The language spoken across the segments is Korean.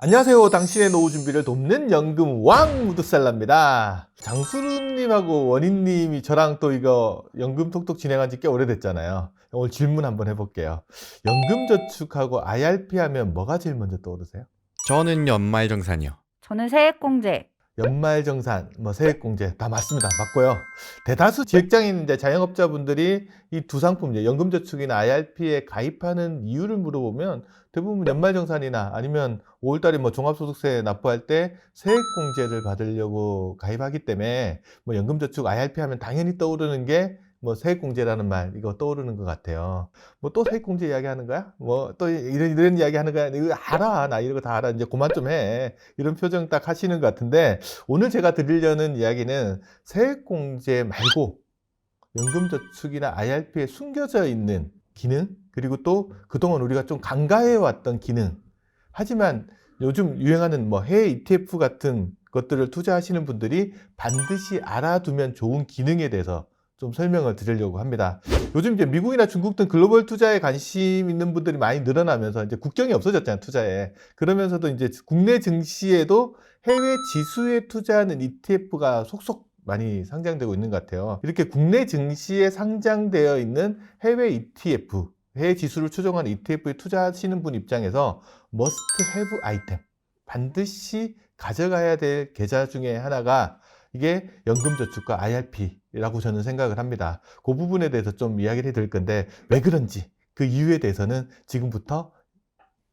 안녕하세요. 당신의 노후 준비를 돕는 연금 왕 무드살라입니다. 장수루님하고 원희님이 저랑 또 이거 연금 톡톡 진행한 지 꽤 오래됐잖아요. 오늘 질문 한번 해볼게요. 연금저축하고 IRP 하면 뭐가 제일 먼저 떠오르세요? 저는 연말정산이요. 저는 세액공제. 연말정산, 세액공제 다 맞습니다. 맞고요. 대다수 직장인 자영업자분들이 이 두 상품, 연금저축이나 IRP에 가입하는 이유를 물어보면 대부분 연말정산이나 아니면 5월달에 종합소득세 납부할 때 세액공제를 받으려고 가입하기 때문에 연금저축, IRP 하면 당연히 떠오르는 게 세액공제라는 말, 이거 떠오르는 것 같아요. 또 세액공제 이야기 하는 거야? 또 이런 이야기 하는 거야? 이거 알아. 나 이런 거 다 알아. 이제 그만 좀 해. 이런 표정 딱 하시는 것 같은데, 오늘 제가 드리려는 이야기는 세액공제 말고 연금저축이나 IRP에 숨겨져 있는 기능, 그리고 또 그동안 우리가 좀 간과해왔던 기능. 하지만 요즘 유행하는 해외 ETF 같은 것들을 투자하시는 분들이 반드시 알아두면 좋은 기능에 대해서 좀 설명을 드리려고 합니다. 요즘 이제 미국이나 중국 등 글로벌 투자에 관심 있는 분들이 많이 늘어나면서 이제 국경이 없어졌잖아요, 투자에. 그러면서도 이제 국내 증시에도 해외 지수에 투자하는 ETF가 속속 많이 상장되고 있는 것 같아요. 이렇게 국내 증시에 상장되어 있는 해외 ETF, 해외 지수를 추종하는 ETF에 투자하시는 분 입장에서 must have 아이템, 반드시 가져가야 될 계좌 중에 하나가 이게 연금저축과 IRP라고 저는 생각을 합니다. 그 부분에 대해서 좀 이야기를 해드릴 건데 왜 그런지 그 이유에 대해서는 지금부터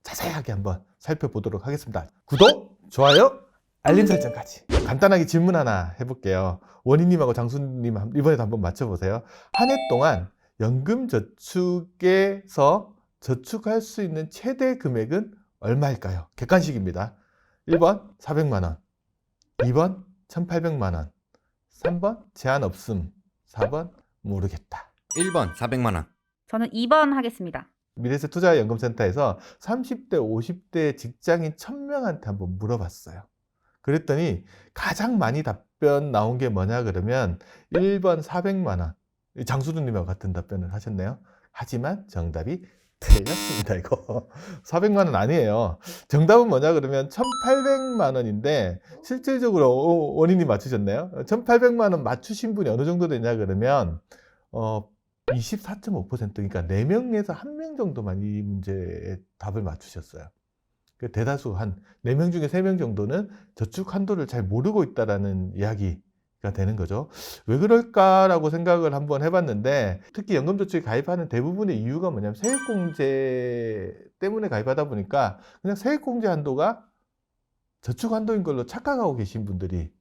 자세하게 한번 살펴보도록 하겠습니다. 구독, 좋아요, 알림 설정까지. 간단하게 질문 하나 해볼게요. 원희님하고 장수님 이번에도 한번 맞춰보세요. 한 해 동안 연금저축에서 저축할 수 있는 최대 금액은 얼마일까요? 객관식입니다. 1번 400만 원, 2번 1,800만 원, 3번 제한 없음, 4번 모르겠다. 1번 400만 원. 저는 2번 하겠습니다. 미래세투자연금센터에서 30대, 50대 직장인 1000명한테 한번 물어봤어요. 그랬더니 가장 많이 답변 나온 게 뭐냐 그러면 1번 400만 원. 장수두님하고 같은 답변을 하셨네요. 하지만 정답이 틀렸습니다. 이거 400만 원 아니에요. 정답은 뭐냐 그러면 1,800만 원인데 실질적으로 원인이 맞추셨네요. 1,800만 원 맞추신 분이 어느 정도 되냐 그러면 24.5%, 그러니까 4명에서 1명 정도만 이 문제에 답을 맞추셨어요. 대다수 한 4명 중에 3명 정도는 저축 한도를 잘 모르고 있다라는 이야기가 되는 거죠. 왜 그럴까라고 생각을 한번 해봤는데, 특히 연금저축에 가입하는 대부분의 이유가 뭐냐면 세액공제 때문에 가입하다 보니까 그냥 세액공제 한도가 저축 한도인 걸로 착각하고 계신 분들이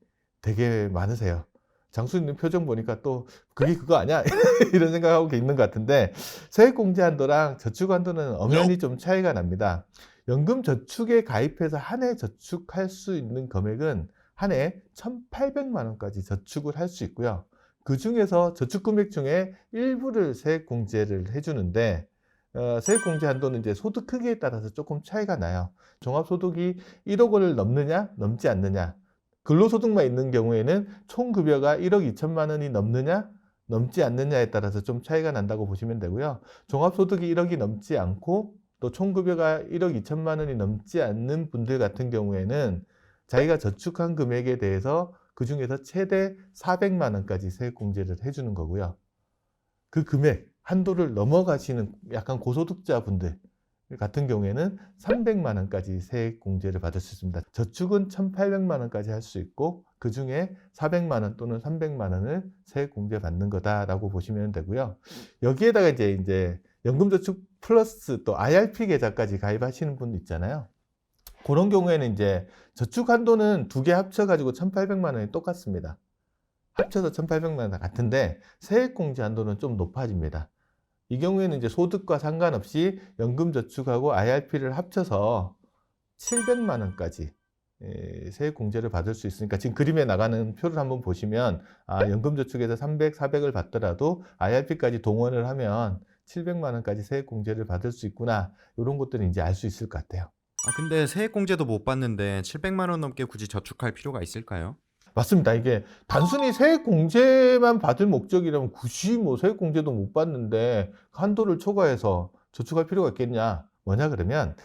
되게 많으세요. 장수님 표정 보니까 또 그게 그거 아니야? 이런 생각하고 있는 것 같은데, 세액공제 한도랑 저축 한도는 엄연히 좀 차이가 납니다. 연금저축에 가입해서 한 해 저축할 수 있는 금액은 한 해 1,800만 원까지 저축을 할 수 있고요. 그 중에서 저축 금액 중에 일부를 세액공제를 해주는데, 세액공제 한도는 이제 소득 크기에 따라서 조금 차이가 나요. 종합소득이 1억 원을 넘느냐, 넘지 않느냐. 근로소득만 있는 경우에는 총 급여가 1억 2천만 원이 넘느냐, 넘지 않느냐에 따라서 좀 차이가 난다고 보시면 되고요. 종합소득이 1억이 넘지 않고 또 총급여가 1억 2천만 원이 넘지 않는 분들 같은 경우에는 자기가 저축한 금액에 대해서 그 중에서 최대 400만 원까지 세액공제를 해주는 거고요. 그 금액, 한도를 넘어가시는 약간 고소득자 분들 같은 경우에는 300만 원까지 세액공제를 받을 수 있습니다. 저축은 1,800만 원까지 할 수 있고 그 중에 400만 원 또는 300만 원을 세액공제 받는 거다라고 보시면 되고요. 여기에다가 이제 연금저축 플러스 또 IRP 계좌까지 가입하시는 분 있잖아요. 그런 경우에는 이제 저축 한도는 두 개 합쳐가지고 1,800만 원이 똑같습니다. 합쳐서 1,800만 원 같은데 세액공제 한도는 좀 높아집니다. 이 경우에는 이제 소득과 상관없이 연금저축하고 IRP를 합쳐서 700만 원까지 세액공제를 받을 수 있으니까 지금 그림에 나가는 표를 한번 보시면 연금저축에서 300, 400을 받더라도 IRP까지 동원을 하면 700만 원까지 세액공제를 받을 수 있구나, 이런 것들을 이제 알 수 있을 것 같아요. 근데 세액공제도 못 받는데 700만 원 넘게 굳이 저축할 필요가 있을까요? 맞습니다. 이게 단순히 세액공제만 받을 목적이라면 굳이 세액공제도 못 받는데 한도를 초과해서 저축할 필요가 있겠냐. 뭐냐 그러면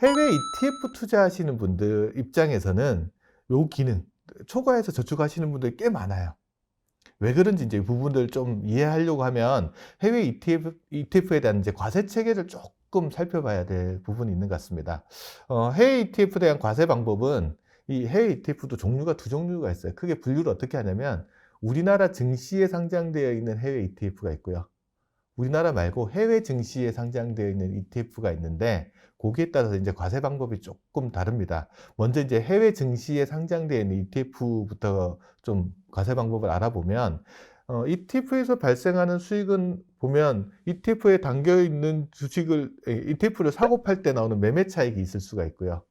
해외 ETF 투자하시는 분들 입장에서는 요 기능, 초과해서 저축하시는 분들이 꽤 많아요. 왜 그런지 이제 이 부분들 좀 이해하려고 하면 해외 ETF에 대한 이제 과세 체계를 조금 살펴봐야 될 부분이 있는 것 같습니다. 해외 ETF에 대한 과세 방법은 이 해외 ETF도 종류가 두 종류가 있어요. 크게 분류를 어떻게 하냐면 우리나라 증시에 상장되어 있는 해외 ETF가 있고요. 우리나라 말고 해외 증시에 상장되어 있는 ETF가 있는데 거기에 따라서 이제 과세 방법이 조금 다릅니다. 먼저 이제 해외 증시에 상장되어 있는 ETF부터 좀 과세 방법을 알아보면 ETF에서 발생하는 수익은 보면 ETF에 담겨 있는 ETF를 사고 팔 때 나오는 매매 차익이 있을 수가 있고요.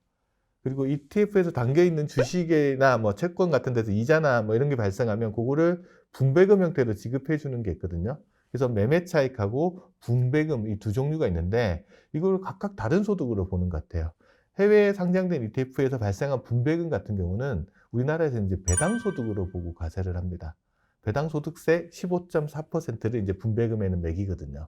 그리고 ETF에서 담겨 있는 주식이나 뭐 채권 같은 데서 이자나 뭐 이런 게 발생하면 그거를 분배금 형태로 지급해 주는 게 있거든요. 그래서 매매 차익하고 분배금 이 두 종류가 있는데 이걸 각각 다른 소득으로 보는 것 같아요. 해외에 상장된 ETF에서 발생한 분배금 같은 경우는 우리나라에서 이제 배당 소득으로 보고 과세를 합니다. 배당 소득세 15.4%를 이제 분배금에는 매기거든요.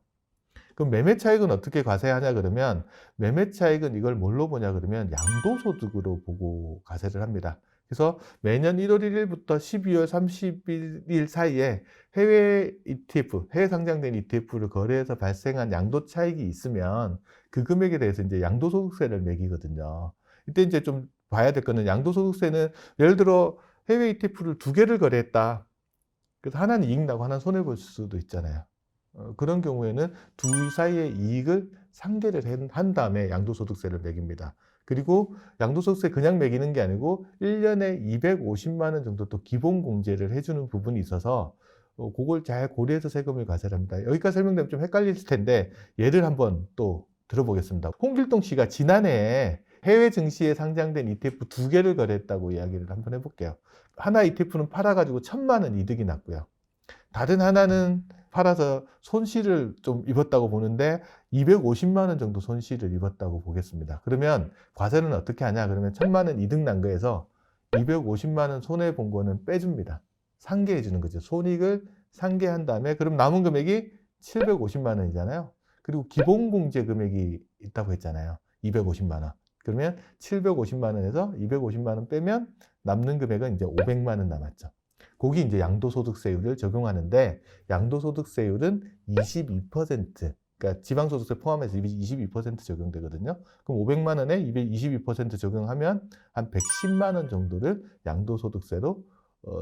그럼 매매 차익은 어떻게 과세하냐 그러면 매매 차익은 이걸 뭘로 보냐 그러면 양도소득으로 보고 과세를 합니다. 그래서 매년 1월 1일부터 12월 31일 사이에 해외 ETF, 해외 상장된 ETF를 거래해서 발생한 양도 차익이 있으면 그 금액에 대해서 이제 양도소득세를 매기거든요. 이때 이제 좀 봐야 될 거는 양도소득세는 예를 들어 해외 ETF를 두 개를 거래했다. 그래서 하나는 이익 나고 하나는 손해 볼 수도 있잖아요. 그런 경우에는 둘 사이의 이익을 상계를 한 다음에 양도소득세를 매깁니다. 그리고 양도소득세 그냥 매기는 게 아니고 1년에 250만 원 정도 또 기본 공제를 해주는 부분이 있어서 그걸 잘 고려해서 세금을 과세를 합니다. 여기까지 설명되면 좀 헷갈릴 텐데 예를 한번 또 들어보겠습니다. 홍길동 씨가 지난해에 해외 증시에 상장된 ETF 두 개를 거래했다고 이야기를 한번 해볼게요. 하나 ETF는 팔아가지고 1,000만 원 이득이 났고요. 다른 하나는 팔아서 손실을 좀 입었다고 보는데 250만 원 정도 손실을 입었다고 보겠습니다. 그러면 과세는 어떻게 하냐? 그러면 1,000만 원 이득 난 거에서 250만 원 손해 본 거는 빼줍니다. 상계해 주는 거죠. 손익을 상계한 다음에 그럼 남은 금액이 750만 원이잖아요. 그리고 기본 공제 금액이 있다고 했잖아요. 250만 원. 그러면 750만 원에서 250만 원 빼면 남는 금액은 이제 500만 원 남았죠. 거기 이제 양도소득세율을 적용하는데 양도소득세율은 22%, 그러니까 지방소득세 포함해서 22% 적용되거든요. 그럼 500만 원에 22% 적용하면 한 110만 원 정도를 양도소득세로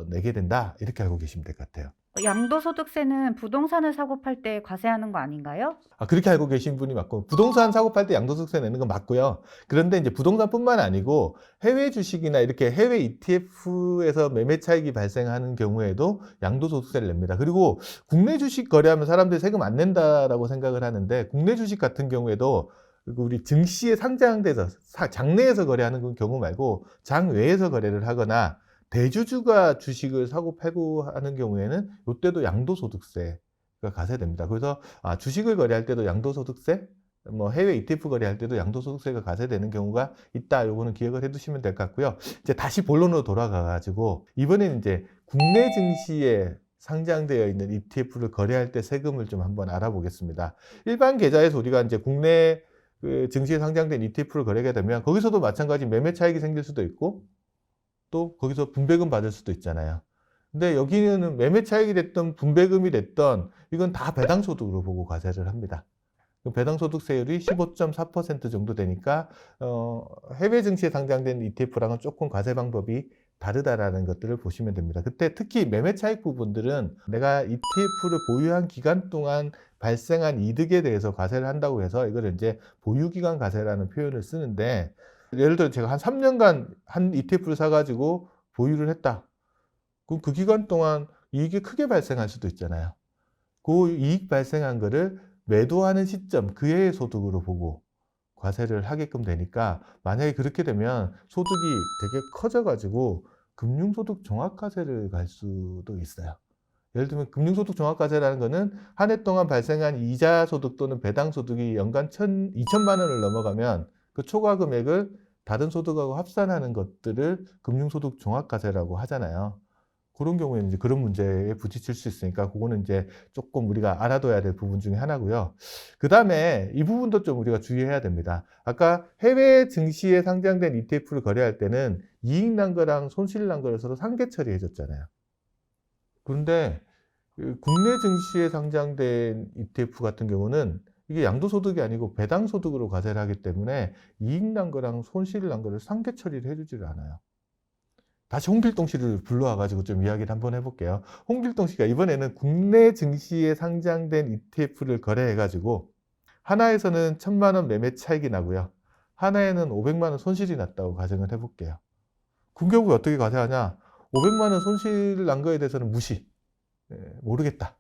내게 된다. 이렇게 알고 계시면 될 것 같아요. 양도소득세는 부동산을 사고 팔 때 과세하는 거 아닌가요? 그렇게 알고 계신 분이 맞고 부동산 사고 팔 때 양도소득세 내는 건 맞고요. 그런데 이제 부동산뿐만 아니고 해외 주식이나 이렇게 해외 ETF에서 매매 차익이 발생하는 경우에도 양도소득세를 냅니다. 그리고 국내 주식 거래하면 사람들이 세금 안 낸다라고 생각을 하는데 국내 주식 같은 경우에도 우리 증시에 상장돼서 장내에서 거래하는 경우 말고 장외에서 거래를 하거나 대주주가 주식을 사고 팔고 하는 경우에는 이때도 양도소득세가 과세됩니다. 그래서 주식을 거래할 때도 양도소득세, 뭐 해외 ETF 거래할 때도 양도소득세가 과세되는 경우가 있다. 요거는 기억을 해두시면 될 것 같고요. 이제 다시 본론으로 돌아가가지고 이번에는 이제 국내 증시에 상장되어 있는 ETF를 거래할 때 세금을 좀 한번 알아보겠습니다. 일반 계좌에서 우리가 이제 국내 증시에 상장된 ETF를 거래하게 되면 거기서도 마찬가지 매매 차익이 생길 수도 있고 또 거기서 분배금 받을 수도 있잖아요. 근데 여기는 매매 차익이 됐던 분배금이 됐던 이건 다 배당소득으로 보고 과세를 합니다. 배당소득세율이 15.4% 정도 되니까 해외 증시에 상장된 ETF랑은 조금 과세 방법이 다르다라는 것들을 보시면 됩니다. 그때 특히 매매 차익 부분들은 내가 ETF를 보유한 기간 동안 발생한 이득에 대해서 과세를 한다고 해서 이걸 이제 보유기간 과세라는 표현을 쓰는데 예를 들어 제가 한 3년간 한 ETF를 사가지고 보유를 했다. 그럼 그 기간 동안 이익이 크게 발생할 수도 있잖아요. 그 이익 발생한 거를 매도하는 시점, 그 해의 소득으로 보고 과세를 하게끔 되니까 만약에 그렇게 되면 소득이 되게 커져가지고 금융소득 종합과세를 갈 수도 있어요. 예를 들면 금융소득 종합과세라는 거는 한 해 동안 발생한 이자 소득 또는 배당 소득이 연간 2천만 원을 넘어가면 그 초과 금액을 다른 소득하고 합산하는 것들을 금융소득 종합과세라고 하잖아요. 그런 경우에는 이제 그런 문제에 부딪힐 수 있으니까 그거는 이제 조금 우리가 알아둬야 될 부분 중에 하나고요. 그다음에 이 부분도 좀 우리가 주의해야 됩니다. 아까 해외 증시에 상장된 ETF를 거래할 때는 이익 난 거랑 손실 난 거를 서로 상계 처리해 줬잖아요. 그런데 그 국내 증시에 상장된 ETF 같은 경우는 이게 양도소득이 아니고 배당소득으로 과세를 하기 때문에 이익 난 거랑 손실 난 거를 상계 처리를 해주질 않아요. 다시 홍길동 씨를 불러와가지고 좀 이야기를 한번 해볼게요. 홍길동 씨가 이번에는 국내 증시에 상장된 ETF를 거래해가지고 하나에서는 1,000만 원 매매 차익이 나고요. 하나에는 500만 원 손실이 났다고 가정을 해볼게요. 그 경우에 어떻게 과세하냐? 500만 원 손실 난 거에 대해서는 무시. 모르겠다.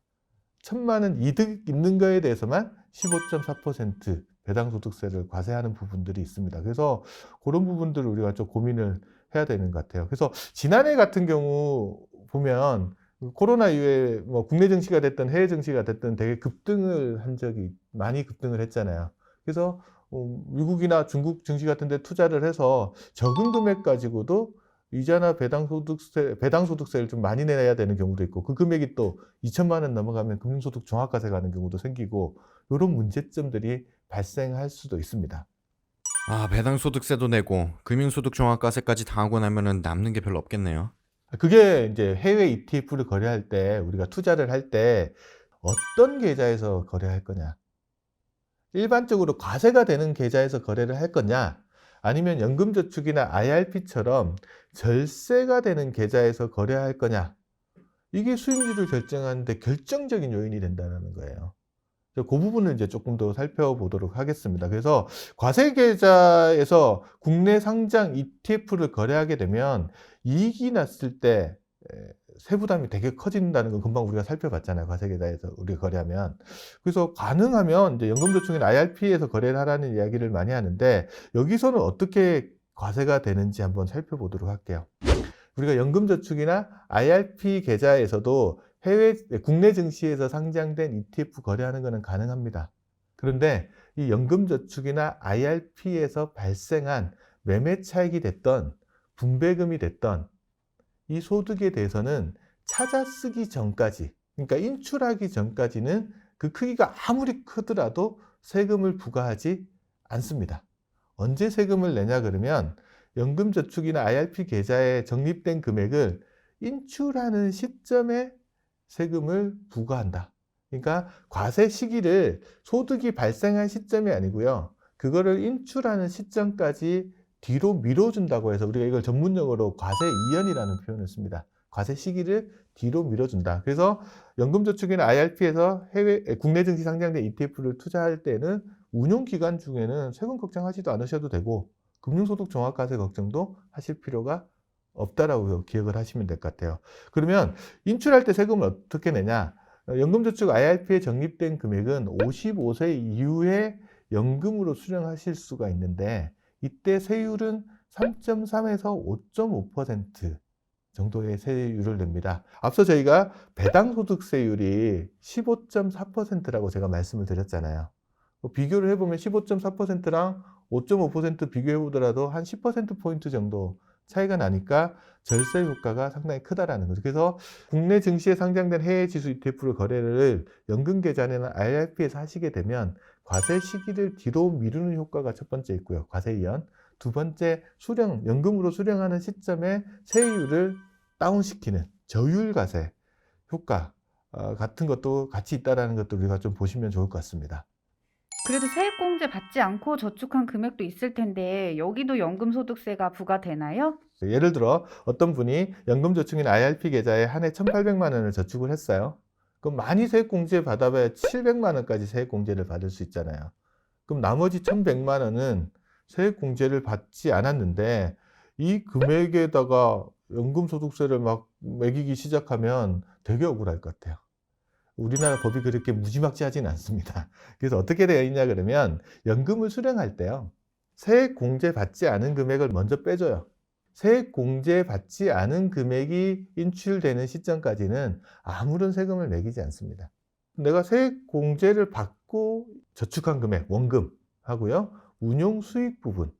1,000만 원 이득 있는 거에 대해서만 15.4% 배당소득세를 과세하는 부분들이 있습니다. 그래서 그런 부분들을 우리가 좀 고민을 해야 되는 것 같아요. 그래서 지난해 같은 경우 보면 코로나 이후에 뭐 국내 증시가 됐든 해외 증시가 됐든 되게 급등을 한 적이 많이 급등을 했잖아요. 그래서 미국이나 중국 증시 같은 데 투자를 해서 적은 금액 가지고도 이자나 배당소득세를 좀 많이 내야 되는 경우도 있고 그 금액이 또 2천만 원 넘어가면 금융소득 종합과세 가는 경우도 생기고 이런 문제점들이 발생할 수도 있습니다. 아, 배당소득세도 내고 금융소득 종합과세까지 당하고 나면은 남는 게 별로 없겠네요. 그게 이제 해외 ETF를 거래할 때 우리가 투자를 할 때 어떤 계좌에서 거래할 거냐. 일반적으로 과세가 되는 계좌에서 거래를 할 거냐 아니면 연금저축이나 IRP처럼 절세가 되는 계좌에서 거래할 거냐 이게 수익률을 결정하는데 결정적인 요인이 된다는 거예요. 그 부분을 이제 조금 더 살펴보도록 하겠습니다. 그래서 과세 계좌에서 국내 상장 ETF를 거래하게 되면 이익이 났을 때 세부담이 되게 커진다는 건 금방 우리가 살펴봤잖아요. 과세 계좌에서 우리가 거래하면. 그래서 가능하면 이제 연금저축이나 IRP에서 거래를 하라는 이야기를 많이 하는데 여기서는 어떻게 과세가 되는지 한번 살펴보도록 할게요. 우리가 연금저축이나 IRP 계좌에서도 국내 증시에서 상장된 ETF 거래하는 것은 가능합니다. 그런데 이 연금저축이나 IRP에서 발생한 매매 차익이 됐던 분배금이 됐던 이 소득에 대해서는 찾아 쓰기 전까지, 그러니까 인출하기 전까지는 그 크기가 아무리 크더라도 세금을 부과하지 않습니다. 언제 세금을 내냐 그러면 연금저축이나 IRP 계좌에 적립된 금액을 인출하는 시점에 세금을 부과한다. 그러니까 과세 시기를 소득이 발생한 시점이 아니고요. 그거를 인출하는 시점까지 뒤로 밀어준다고 해서 우리가 이걸 전문용어로 과세 이연이라는 표현을 씁니다. 과세 시기를 뒤로 밀어준다. 그래서 연금저축이나 IRP에서 국내 증시 상장된 ETF를 투자할 때는 운용기간 중에는 세금 걱정하지도 않으셔도 되고 금융소득 종합과세 걱정도 하실 필요가 없다라고 기억을 하시면 될 것 같아요. 그러면 인출할 때 세금을 어떻게 내냐? 연금저축 IRP에 적립된 금액은 55세 이후에 연금으로 수령하실 수가 있는데 이때 세율은 3.3에서 5.5% 정도의 세율을 냅니다. 앞서 저희가 배당소득세율이 15.4%라고 제가 말씀을 드렸잖아요. 비교를 해보면 15.4%랑 5.5% 비교해 보더라도 한 10%포인트 정도 차이가 나니까 절세 효과가 상당히 크다라는 거죠. 그래서 국내 증시에 상장된 해외 지수 ETF를 거래를 연금계좌나 IRP에서 하시게 되면 과세 시기를 뒤로 미루는 효과가 첫 번째 있고요. 과세 이연. 두 번째, 연금으로 수령하는 시점에 세율을 다운시키는 저율 과세 효과 같은 것도 같이 있다는 것도 우리가 좀 보시면 좋을 것 같습니다. 그래도 세액공제 받지 않고 저축한 금액도 있을 텐데 여기도 연금소득세가 부과되나요? 예를 들어 어떤 분이 연금저축이나 IRP 계좌에 한 해 1,800만 원을 저축을 했어요. 그럼 많이 세액공제 받아봐야 700만 원까지 세액공제를 받을 수 있잖아요. 그럼 나머지 1,100만 원은 세액공제를 받지 않았는데 이 금액에다가 연금소득세를 막 매기기 시작하면 되게 억울할 것 같아요. 우리나라 법이 그렇게 무지막지하진 않습니다. 그래서 어떻게 되어 있냐 그러면 연금을 수령할 때요. 세액공제 받지 않은 금액을 먼저 빼줘요. 세액공제 받지 않은 금액이 인출되는 시점까지는 아무런 세금을 매기지 않습니다. 내가 세액공제를 받고 저축한 금액, 원금 하고요. 운용수익 부분,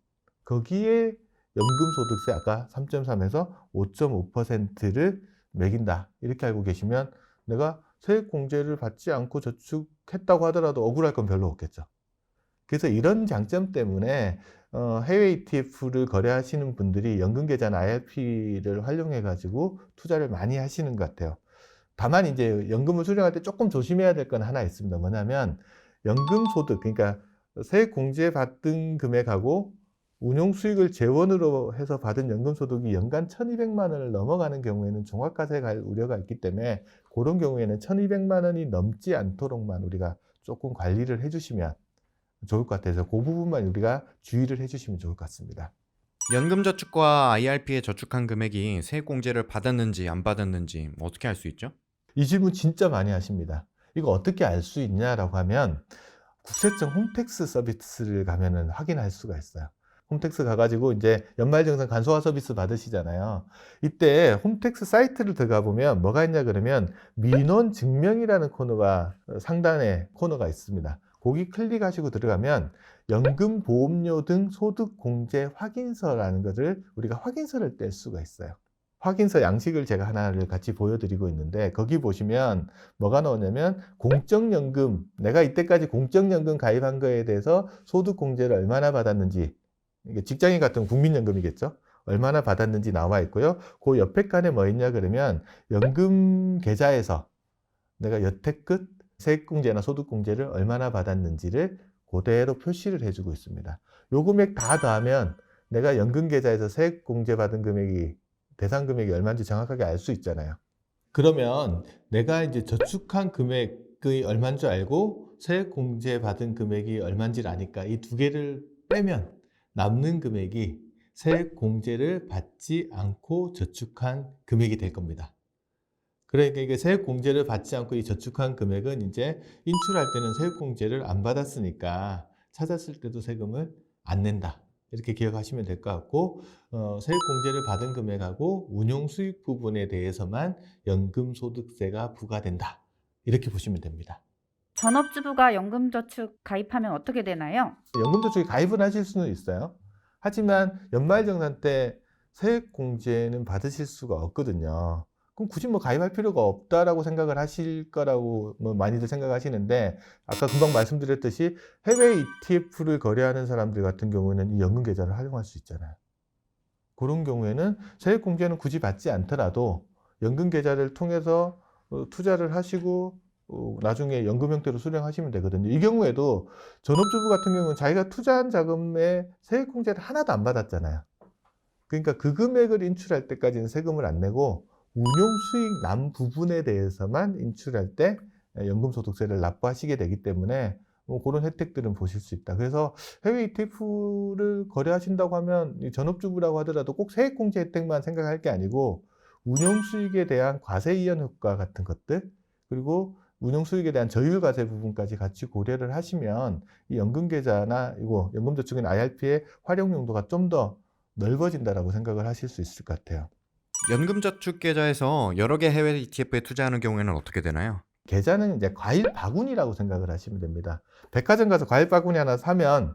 거기에 연금소득세 아까 3.3에서 5.5%를 매긴다. 이렇게 알고 계시면 내가 세액공제를 받지 않고 저축했다고 하더라도 억울할 건 별로 없겠죠. 그래서 이런 장점 때문에 해외 ETF를 거래하시는 분들이 연금계좌나 IRP를 활용해 가지고 투자를 많이 하시는 것 같아요. 다만 이제 연금을 수령할 때 조금 조심해야 될 건 하나 있습니다. 뭐냐면 연금소득, 그러니까 세액공제 받은 금액하고 운용수익을 재원으로 해서 받은 연금소득이 연간 1,200만 원을 넘어가는 경우에는 종합과세 갈 우려가 있기 때문에 그런 경우에는 1,200만 원이 넘지 않도록만 우리가 조금 관리를 해주시면 좋을 것 같아서 그 부분만 우리가 주의를 해주시면 좋을 것 같습니다. 연금저축과 IRP에 저축한 금액이 세액공제를 받았는지 안 받았는지 어떻게 알 수 있죠? 이 질문 진짜 많이 하십니다. 이거 어떻게 알 수 있냐라고 하면 국세청 홈택스 서비스를 가면은 확인할 수가 있어요. 홈택스 가가지고 이제 연말정산 간소화 서비스 받으시잖아요. 이때 홈택스 사이트를 들어가 보면 뭐가 있냐 그러면 민원 증명이라는 코너가 상단에 코너가 있습니다. 거기 클릭하시고 들어가면 연금보험료 등 소득공제 확인서라는 것을 우리가 확인서를 뗄 수가 있어요. 확인서 양식을 제가 하나를 같이 보여드리고 있는데 거기 보시면 뭐가 나오냐면 공적연금, 내가 이때까지 공적연금 가입한 거에 대해서 소득공제를 얼마나 받았는지, 이게 직장인 같은 국민연금이겠죠? 얼마나 받았는지 나와 있고요. 그 옆에 칸에 뭐 있냐 그러면 연금 계좌에서 내가 여태껏 세액공제나 소득공제를 얼마나 받았는지를 그대로 표시를 해주고 있습니다. 요 금액 다 더하면 내가 연금 계좌에서 세액공제 받은 금액이 대상 금액이 얼마인지 정확하게 알 수 있잖아요. 그러면 내가 이제 저축한 금액이 얼마인 줄 알고 세액공제 받은 금액이 얼마인지를 아니까 이 두 개를 빼면 남는 금액이 세액공제를 받지 않고 저축한 금액이 될 겁니다. 그러니까 이게 세액공제를 받지 않고 이 저축한 금액은 이제 인출할 때는 세액공제를 안 받았으니까 찾았을 때도 세금을 안 낸다. 이렇게 기억하시면 될 것 같고 세액공제를 받은 금액하고 운용수익 부분에 대해서만 연금소득세가 부과된다. 이렇게 보시면 됩니다. 전업주부가 연금저축 가입하면 어떻게 되나요? 연금저축에 가입은 하실 수는 있어요. 하지만 연말정산 때 세액공제는 받으실 수가 없거든요. 그럼 굳이 뭐 가입할 필요가 없다라고 생각을 하실 거라고 뭐 많이들 생각하시는데 아까 금방 말씀드렸듯이 해외 ETF를 거래하는 사람들 같은 경우는 이 연금 계좌를 활용할 수 있잖아요. 그런 경우에는 세액공제는 굳이 받지 않더라도 연금 계좌를 통해서 투자를 하시고 나중에 연금 형태로 수령하시면 되거든요. 이 경우에도 전업주부 같은 경우는 자기가 투자한 자금에 세액공제를 하나도 안 받았잖아요. 그러니까 그 금액을 인출할 때까지는 세금을 안 내고 운용수익 남 부분에 대해서만 인출할 때 연금소득세를 납부하시게 되기 때문에 뭐 그런 혜택들은 보실 수 있다. 그래서 해외 ETF를 거래하신다고 하면 전업주부라고 하더라도 꼭 세액공제 혜택만 생각할 게 아니고 운용수익에 대한 과세 이연 효과 같은 것들 그리고 운용수익에 대한 저율과세 부분까지 같이 고려를 하시면 이 연금계좌나 이거 연금저축인 IRP의 활용 용도가 좀 더 넓어진다라고 생각을 하실 수 있을 것 같아요. 연금저축 계좌에서 여러 개 해외 ETF에 투자하는 경우에는 어떻게 되나요? 계좌는 이제 과일 바구니라고 생각을 하시면 됩니다. 백화점 가서 과일 바구니 하나 사면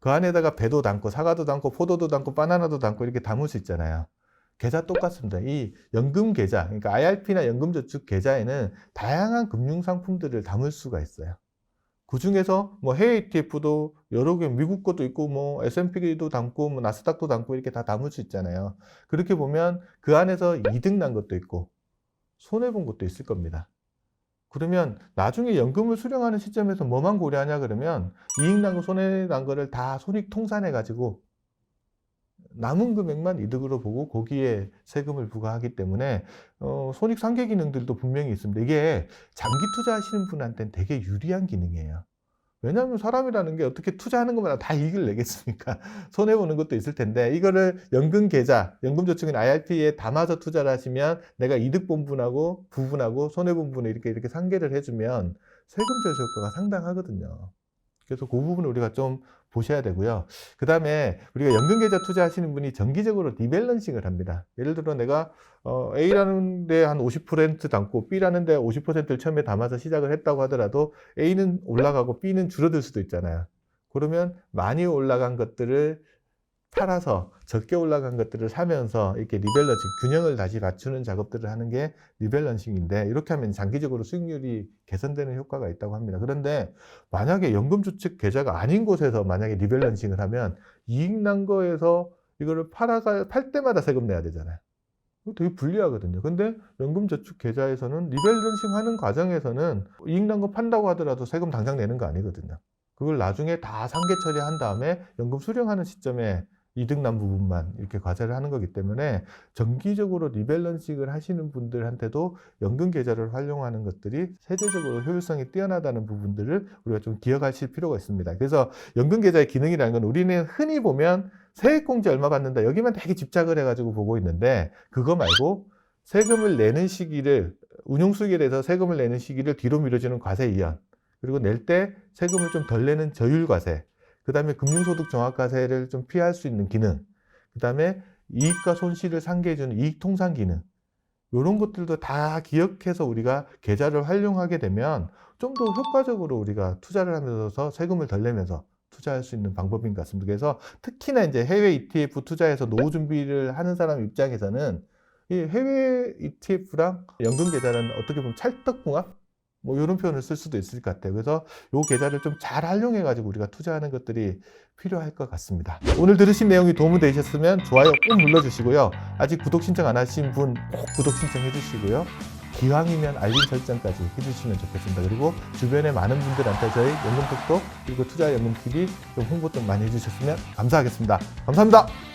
그 안에다가 배도 담고 사과도 담고 포도도 담고 바나나도 담고 이렇게 담을 수 있잖아요. 계좌 똑같습니다. 이 연금 계좌, 그러니까 IRP나 연금저축 계좌에는 다양한 금융상품들을 담을 수가 있어요. 그 중에서 뭐 해외 ETF도 여러 개, 미국 것도 있고 뭐 S&P도 담고 뭐 나스닥도 담고 이렇게 다 담을 수 있잖아요. 그렇게 보면 그 안에서 이득 난 것도 있고 손해 본 것도 있을 겁니다. 그러면 나중에 연금을 수령하는 시점에서 뭐만 고려하냐 그러면 이익 난 거, 손해 난 거를 다 손익 통산해 가지고 남은 금액만 이득으로 보고 거기에 세금을 부과하기 때문에 손익 상계 기능들도 분명히 있습니다. 이게 장기 투자하시는 분한테는 되게 유리한 기능이에요. 왜냐하면 사람이라는 게 어떻게 투자하는 것마다 다 이익을 내겠습니까? 손해보는 것도 있을 텐데 이거를 연금 계좌, 연금저축인 IRP에 담아서 투자를 하시면 내가 이득 본 부분하고 손해 본 부분을 이렇게 상계를 해주면 세금 절세 효과가 상당하거든요. 그래서 그 부분을 우리가 좀 보셔야 되고요. 그 다음에 우리가 연금계좌 투자하시는 분이 정기적으로 리밸런싱을 합니다. 예를 들어 내가 A라는 데 한 50% 담고 B라는 데 50%를 처음에 담아서 시작을 했다고 하더라도 A는 올라가고 B는 줄어들 수도 있잖아요. 그러면 많이 올라간 것들을 팔아서 적게 올라간 것들을 사면서 이렇게 리밸런싱, 균형을 다시 맞추는 작업들을 하는 게 리밸런싱인데, 이렇게 하면 장기적으로 수익률이 개선되는 효과가 있다고 합니다. 그런데 만약에 연금저축 계좌가 아닌 곳에서 만약에 리밸런싱을 하면 이익 난 거에서 이거를 팔 때마다 세금 내야 되잖아요. 이거 되게 불리하거든요. 근데 연금저축 계좌에서는 리밸런싱 하는 과정에서는 이익 난 거 판다고 하더라도 세금 당장 내는 거 아니거든요. 그걸 나중에 다 상계 처리한 다음에 연금 수령하는 시점에 이득 난 부분만 이렇게 과세를 하는 거기 때문에 정기적으로 리밸런싱을 하시는 분들한테도 연금 계좌를 활용하는 것들이 세제적으로 효율성이 뛰어나다는 부분들을 우리가 좀 기억하실 필요가 있습니다. 그래서 연금 계좌의 기능이라는 건 우리는 흔히 보면 세액공제 얼마 받는다, 여기만 되게 집착을 해가지고 보고 있는데, 그거 말고 세금을 내는 시기를, 운용수익에 대해서 세금을 내는 시기를 뒤로 미뤄주는 과세 이연, 그리고 낼 때 세금을 좀 덜 내는 저율과세, 그 다음에 금융소득 종합과세를 좀 피할 수 있는 기능, 그 다음에 이익과 손실을 상기해주는 이익통상 기능, 이런 것들도 다 기억해서 우리가 계좌를 활용하게 되면 좀 더 효과적으로 우리가 투자를 하면서 세금을 덜 내면서 투자할 수 있는 방법인 것 같습니다. 그래서 특히나 이제 해외 ETF 투자해서 노후 준비를 하는 사람 입장에서는 이 해외 ETF랑 연금 계좌는 어떻게 보면 찰떡궁합? 뭐 이런 표현을 쓸 수도 있을 것 같아요. 그래서 이 계좌를 좀 잘 활용해 가지고 우리가 투자하는 것들이 필요할 것 같습니다. 오늘 들으신 내용이 도움이 되셨으면 좋아요 꼭 눌러주시고요. 아직 구독 신청 안 하신 분 꼭 구독 신청해 주시고요. 기왕이면 알림 설정까지 해주시면 좋겠습니다. 그리고 주변에 많은 분들한테 저희 연금톡톡 그리고 투자연금TV 좀 홍보 좀 많이 해주셨으면 감사하겠습니다. 감사합니다.